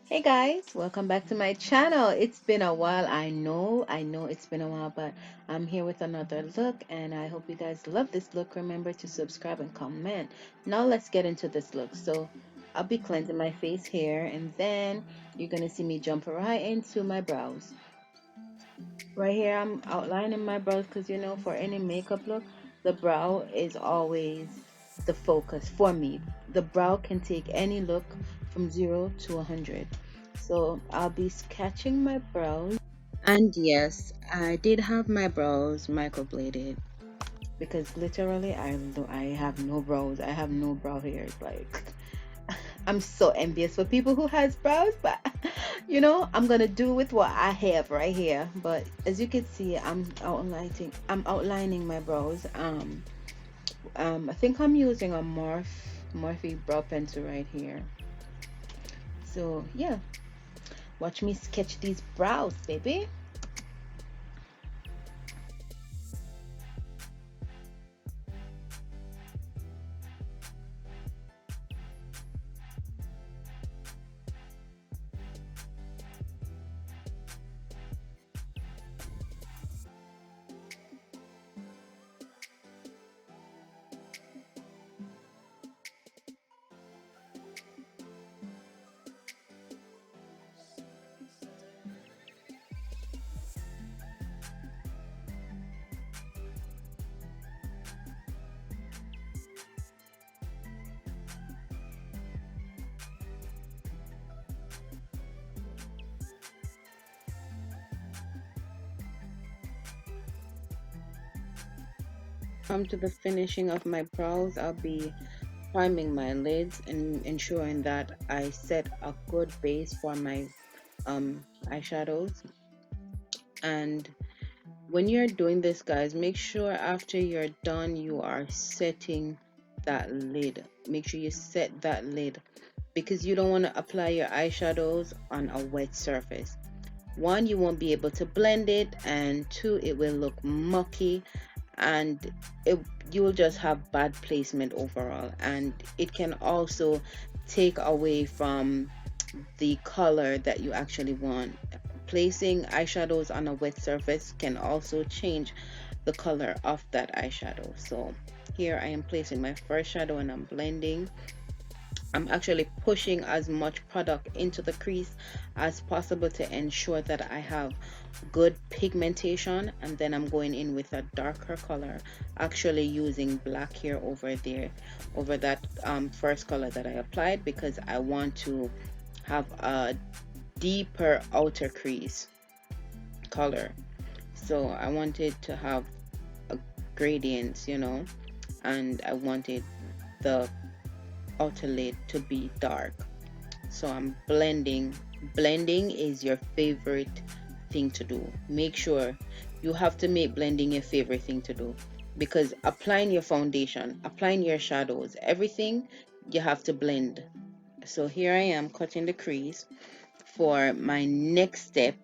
Hey guys, welcome back to my channel. It's been a while. I know it's been a while, but I'm here with another look and I hope you guys love this look. Remember to subscribe and comment. Now let's get into this look. So I'll be cleansing my face here and then you're gonna see me jump right into my brows. Right here I'm outlining my brows because for any makeup look, the brow is always the focus for me. The brow can take any look from 0 to 100. So I'll be sketching my brows. And yes, I did have my brows microbladed because literally I have no brows. I have no brow hairs. Like I'm so envious for people who has brows, but I'm gonna do with what I have right here. But as you can see, I'm outlining my brows. I think I'm using a Morphe brow pencil right here. So yeah, watch me sketch these brows, baby. Come to the finishing of my brows, I'll be priming my lids and ensuring that I set a good base for my eyeshadows. And when you're doing this, guys, make sure after you're done, you are setting that lid. Make sure you set that lid because you don't want to apply your eyeshadows on a wet surface. One, you won't be able to blend it, and two, it will look mucky and you will just have bad placement overall, and it can also take away from the color that you actually want. Placing eyeshadows on a wet surface can also change the color of that eyeshadow. So here I am placing my first shadow and I'm blending. I'm actually pushing as much product into the crease as possible to ensure that I have good pigmentation, and then I'm going in with a darker color, actually using black here over there over that first color that I applied because I want to have a deeper outer crease color. So I wanted to have a gradient, and I wanted the outer lid to be dark. So I'm blending. Blending is your favorite thing to do. Make sure you have to make blending your favorite thing to do because applying your foundation, applying your shadows, everything you have to blend. So here I am cutting the crease for my next step.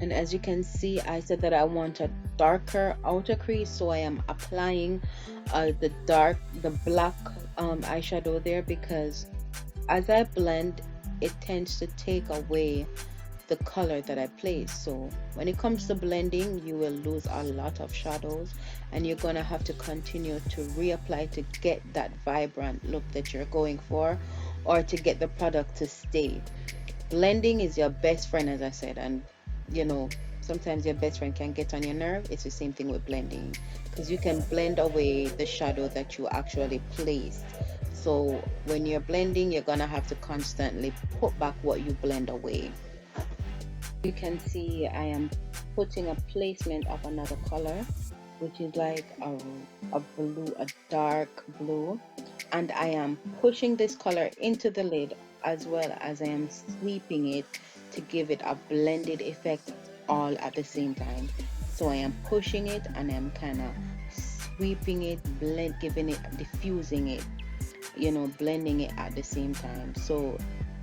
And as you can see, I said that I want a darker outer crease, so I am applying the black eyeshadow there because as I blend, it tends to take away the color that I place. So when it comes to blending, you will lose a lot of shadows and you're gonna have to continue to reapply to get that vibrant look that you're going for, or to get the product to stay. Blending is your best friend, as I said, and you know sometimes your best friend can get on your nerve. It's the same thing with blending because you can blend away the shadow that you actually placed. So when you're blending, you're gonna have to constantly put back what you blend away. You can see I am putting a placement of another color, which is like a blue, a dark blue, and I am pushing this color into the lid as well as I am sweeping it to give it a blended effect all at the same time. So I am pushing it and I'm kind of sweeping it, giving it, diffusing it, blending it at the same time so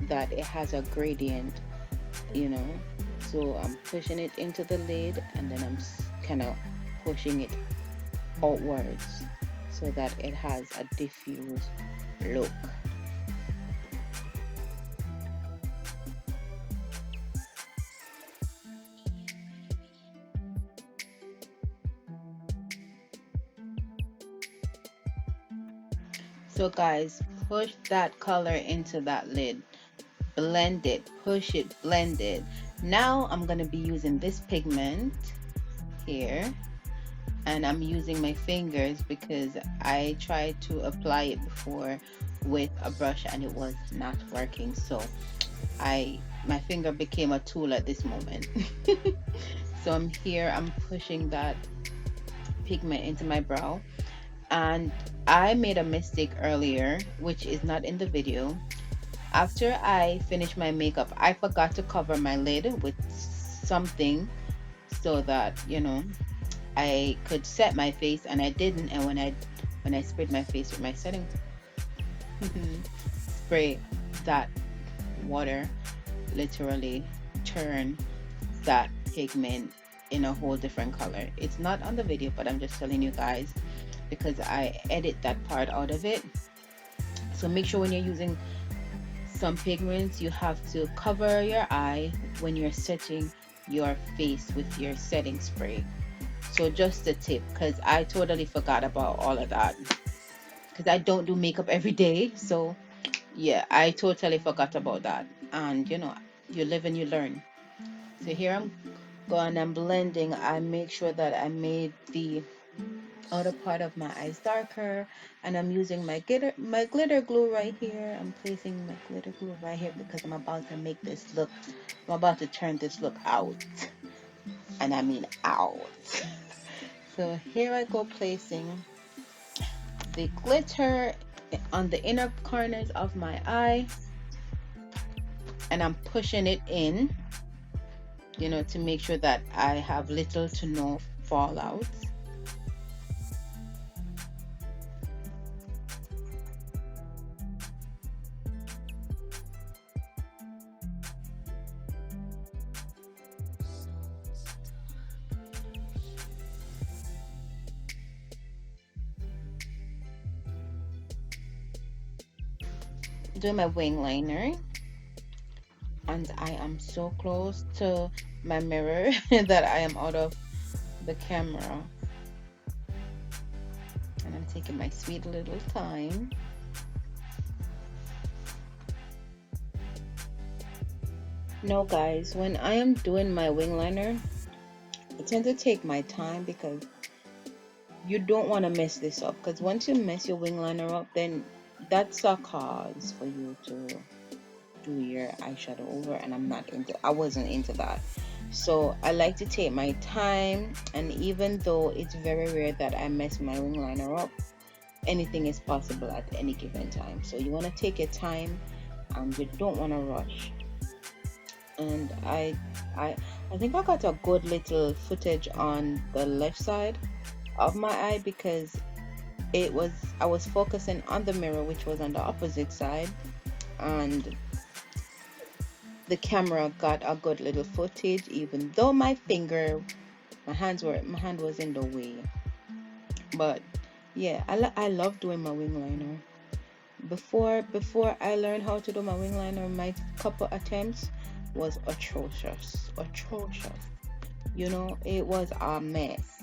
that it has a gradient, you know. So I'm pushing it into the lid and then I'm kind of pushing it outwards so that it has a diffused look. So guys, push that color into that lid, blend it, push it, blend it. Now I'm going to be using this pigment here, and I'm using my fingers because I tried to apply it before with a brush and it was not working. So my finger became a tool at this moment. So I'm pushing that pigment into my brow, and I made a mistake earlier, which is not in the video. After I finished my makeup, I forgot to cover my lid with something so that, I could set my face, and I didn't. And when I sprayed my face with my setting spray, that water literally turned that pigment in a whole different color. It's not on the video, but I'm just telling you guys because I edit that part out of it. So make sure when you're using some pigments, you have to cover your eye when you're setting your face with your setting spray. So just a tip, because I totally forgot about all of that because I don't do makeup every day. So yeah, I totally forgot about that. And you live and you learn. So here I'm going and blending. I make sure that I made the outer part of my eyes darker, and I'm using my glitter glue right here. I'm placing my glitter glue right here because I'm about to make this look, I'm about to turn this look out, and I mean out. So here I go placing the glitter on the inner corners of my eye, and I'm pushing it in, to make sure that I have little to no fallout. Doing my wing liner, and I am so close to my mirror that I am out of the camera, and I'm taking my sweet little time. No guys, when I am doing my wing liner, I tend to take my time because you don't want to mess this up, because once you mess your wing liner up, then that's a cause for you to do your eyeshadow over, and I wasn't into that. So I like to take my time, and even though it's very rare that I mess my wing liner up, anything is possible at any given time. So you want to take your time and you don't want to rush. And I think I got a good little footage on the left side of my eye because I was focusing on the mirror, which was on the opposite side, and the camera got a good little footage, even though my hand was in the way. But yeah, I love doing my wing liner. Before I learned how to do my wing liner, my couple attempts was atrocious. It was a mess.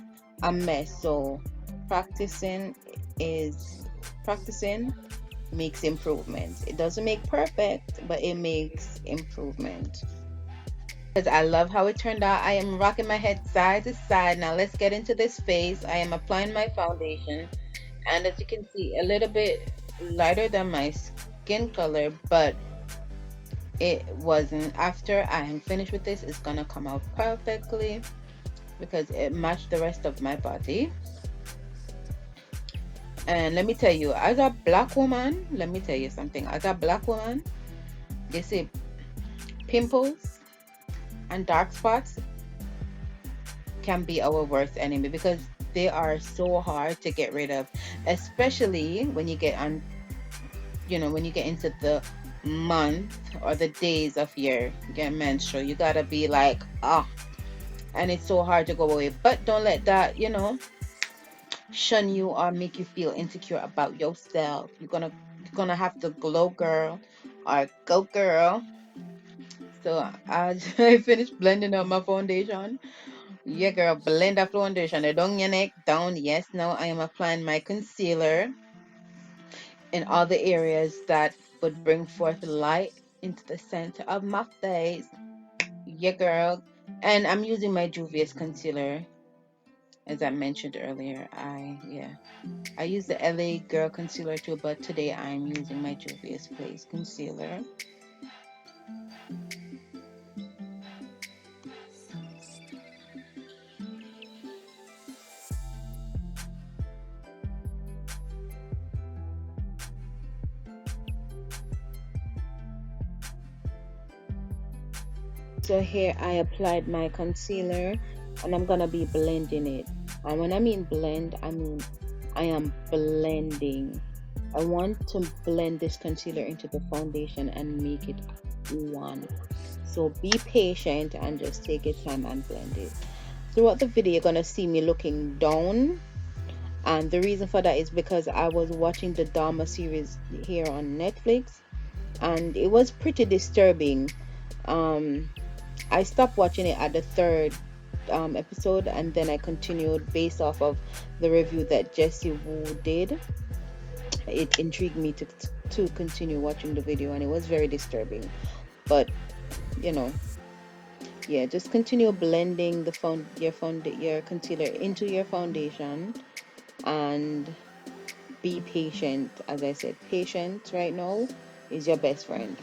So practicing makes improvements. It doesn't make perfect, but it makes improvement. Because I love how it turned out. I am rocking my head side to side. Now let's get into this face. I am applying my foundation, and as you can see, a little bit lighter than my skin color, but it wasn't. After I am finished with this, it's gonna come out perfectly because it matched the rest of my body. And let me tell you, as a black woman, let me tell you something. As a black woman, you see, pimples and dark spots can be our worst enemy because they are so hard to get rid of, especially when you get on, when you get into the month or the days of your menstrual. You gotta be like, and it's so hard to go away. But don't let that, shun you or make you feel insecure about yourself. You're gonna have to glow, girl, or go, girl. So as I finished blending out my foundation, yeah, girl, blend the foundation. Down your neck, down. Yes, now I am applying my concealer in all the areas that would bring forth light into the center of my face. Yeah, girl. And I'm using my Juvia's concealer, as I mentioned earlier. I use the LA Girl concealer too, but today I'm using my Juvia's Place concealer. So here I applied my concealer and I'm gonna be blending it. And when I mean blend, I mean I am blending. I want to blend this concealer into the foundation and make it one. So be patient and just take your time and blend it. Throughout the video, you're gonna see me looking down, and the reason for that is because I was watching the Dharma series here on Netflix, and it was pretty disturbing. Um, I stopped watching it at the third episode, and then I continued based off of the review that Jessie Wu did. It intrigued me to continue watching the video, and it was very disturbing. But you know, yeah, just continue blending your concealer into your foundation, and be patient. As I said, patience right now is your best friend.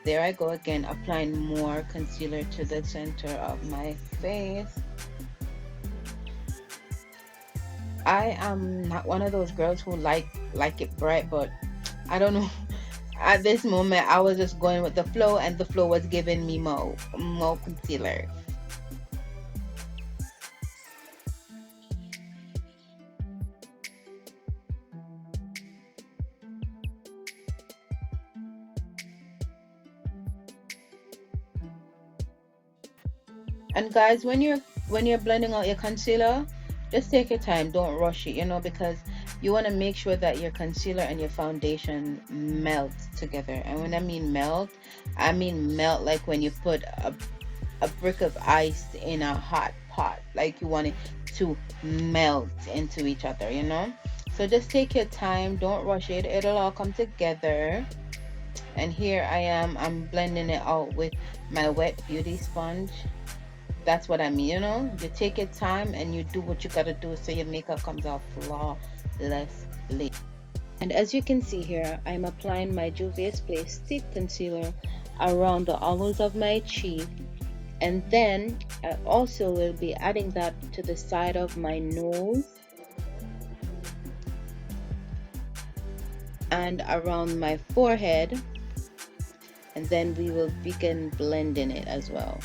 There I go again, applying more concealer to the center of my face. I am not one of those girls who like it bright, but I don't know. At this moment, I was just going with the flow, and the flow was giving me more concealer. And guys, when you're blending out your concealer, just take your time. Don't rush it, because you want to make sure that your concealer and your foundation melt together. And when I mean melt like when you put a brick of ice in a hot pot. Like you want it to melt into each other. So just take your time. Don't rush it. It'll all come together. And here I am. I'm blending it out with my wet beauty sponge. That's what I mean, you take your time and you do what you gotta do so your makeup comes out flawlessly. And as you can see here, I'm applying my Juvia's Place stick concealer around the hollows of my cheek, and then I also will be adding that to the side of my nose and around my forehead, and then we will begin blending it as well.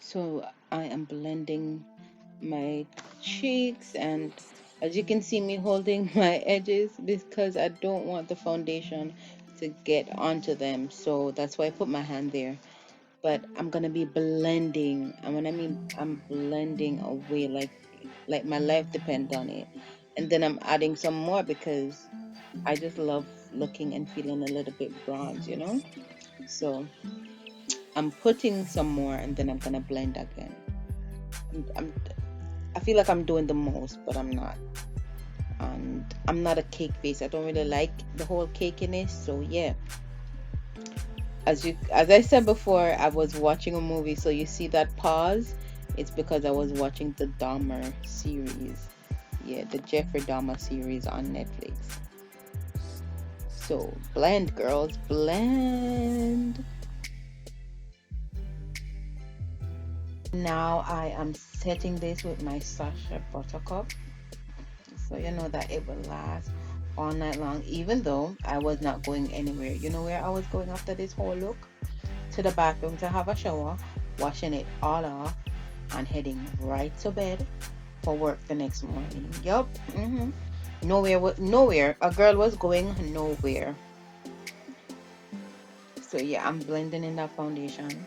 So I am blending my cheeks, and as you can see me holding my edges because I don't want the foundation to get onto them, so that's why I put my hand there. But I'm gonna be blending, and when I mean I'm blending away like my life depends on it. And then I'm adding some more because I just love looking and feeling a little bit bronze, you know? So I'm putting some more and then I'm gonna blend again. I'm I feel like I'm doing the most, but I'm not. And I'm not a cake face. I don't really like the whole cakiness. So yeah, as I said before, I was watching a movie. So you see that pause? It's because I was watching the Dahmer series. Yeah, the Jeffrey Dahmer series on Netflix. So blend, girls, blend. Now I am setting this with my Sasha Buttercup. So you know that it will last all night long, even though I was not going anywhere. You know where I was going after this whole look? To the bathroom to have a shower, washing it all off, and heading right to bed for work the next morning. Yup. Nowhere. A girl was going nowhere. So yeah, I'm blending in that foundation.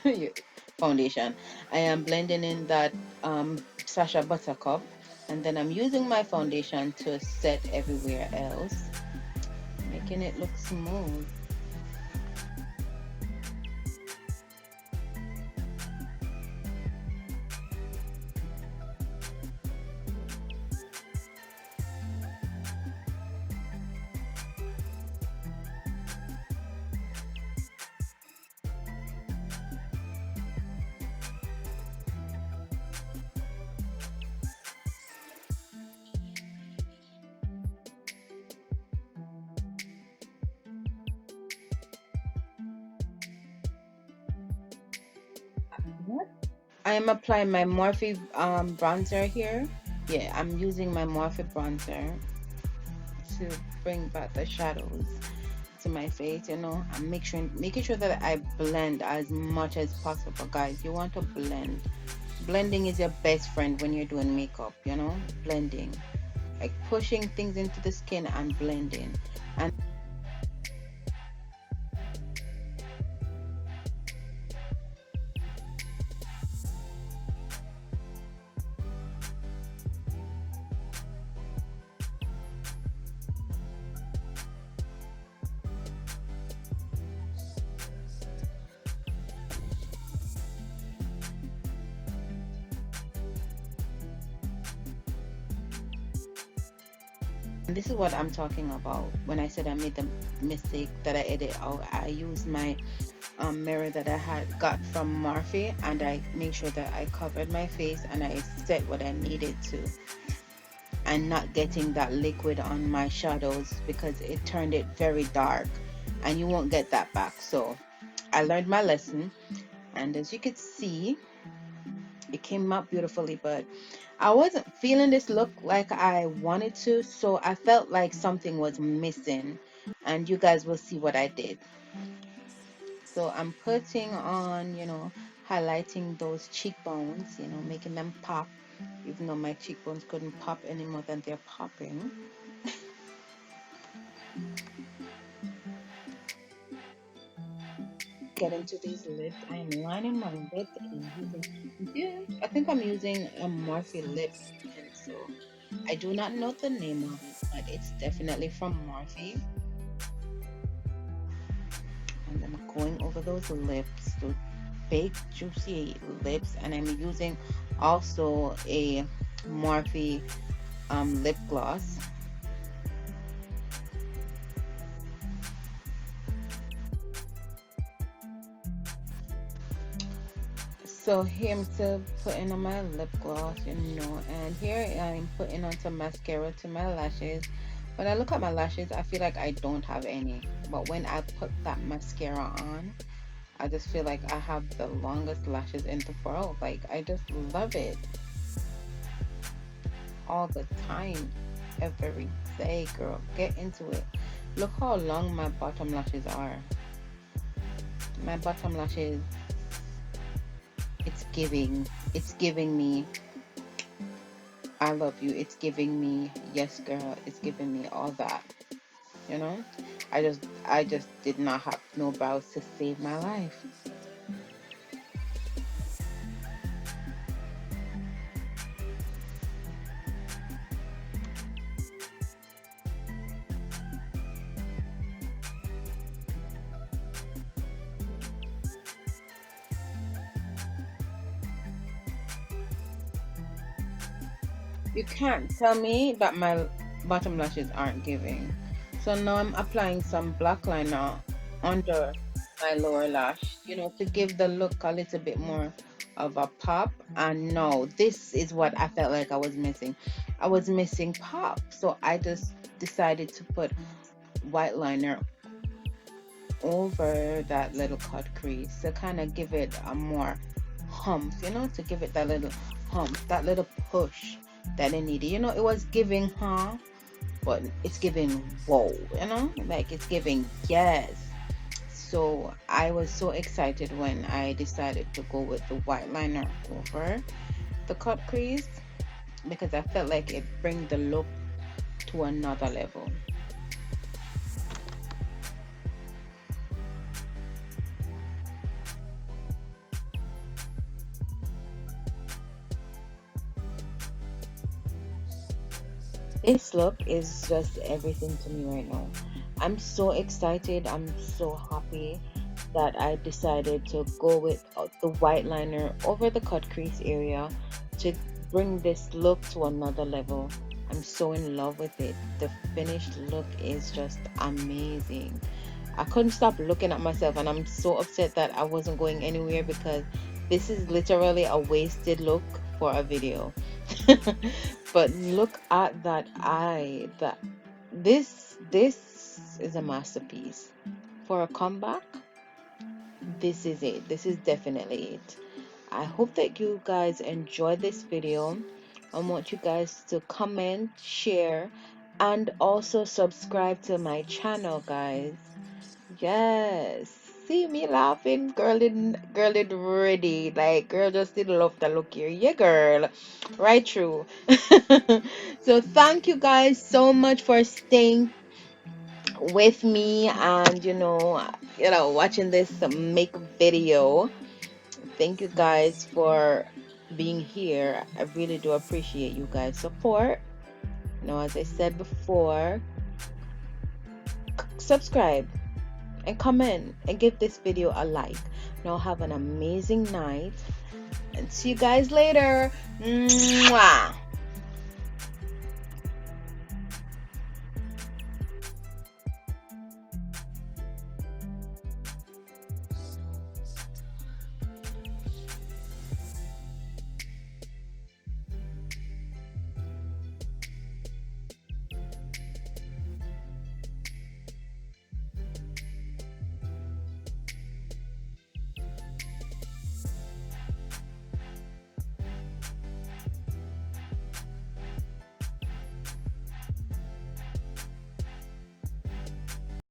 Yeah, foundation. I am blending in that Sasha Buttercup, and then I'm using my foundation to set everywhere else, making it look smooth. What? I am applying my Morphe bronzer here. Yeah, I'm using my Morphe bronzer to bring back the shadows to my face, you know. I'm making sure that I blend as much as possible, guys. You want to blend. Blending is your best friend when you're doing makeup, you know. Blending, like pushing things into the skin and blending. And this is what I'm talking about when I said I made the mistake that I edit out. I used my mirror that I had got from Morphe, and I made sure that I covered my face and I set what I needed to, and not getting that liquid on my shadows because it turned it very dark, and you won't get that back. So I learned my lesson, and as you could see, it came out beautifully, but I wasn't feeling this look like I wanted to, so I felt like something was missing, and you guys will see what I did. So I'm putting on, highlighting those cheekbones, making them pop, even though my cheekbones couldn't pop any more than they're popping. Get into these lips. I am lining my lips and using, yeah, I think I'm using a Morphe lip pencil. I do not know the name of it, but it's definitely from Morphe. And I'm going over those lips, those big juicy lips, and I'm using also a Morphe lip gloss. So here I'm still putting on my lip gloss, and here I'm putting on some mascara to my lashes. When I look at my lashes, I feel like I don't have any, but when I put that mascara on, I just feel like I have the longest lashes in the world. Like, I just love it all the time, every day, girl. Get into it. Look how long my bottom lashes are. My bottom lashes, it's giving me I love you. It's giving me yes, girl. It's giving me all that. You know, I just did not have no brows to save my life. You can't tell me that my bottom lashes aren't giving. So now I'm applying some black liner under my lower lash, to give the look a little bit more of a pop. And no, this is what I felt like I was missing. I was missing pop. So I just decided to put white liner over that little cut crease to kind of give it a more hump, to give it that little hump, that little push that it needed. It was giving, but it's giving whoa, like it's giving yes. So I was so excited when I decided to go with the white liner over the cut crease because I felt like it bring the look to another level. This look is just everything to me right now. I'm so excited. I'm so happy that I decided to go with the white liner over the cut crease area to bring this look to another level. I'm so in love with it. The finished look is just amazing. I couldn't stop looking at myself, and I'm so upset that I wasn't going anywhere because this is literally a wasted look for a video. But look at that eye. That this is a masterpiece. For a comeback, this is it. This is definitely it. I hope that you guys enjoyed this video. I want you guys to comment, share, and also subscribe to my channel, guys. Yes. See me laughing, girl it ready. Like girl just did love the look here. Yeah, girl. Right through. So thank you guys so much for staying with me and watching this makeup video. Thank you guys for being here. I really do appreciate you guys' support. As I said before, subscribe and comment and give this video a like. Now have an amazing night and see you guys later. Mwah.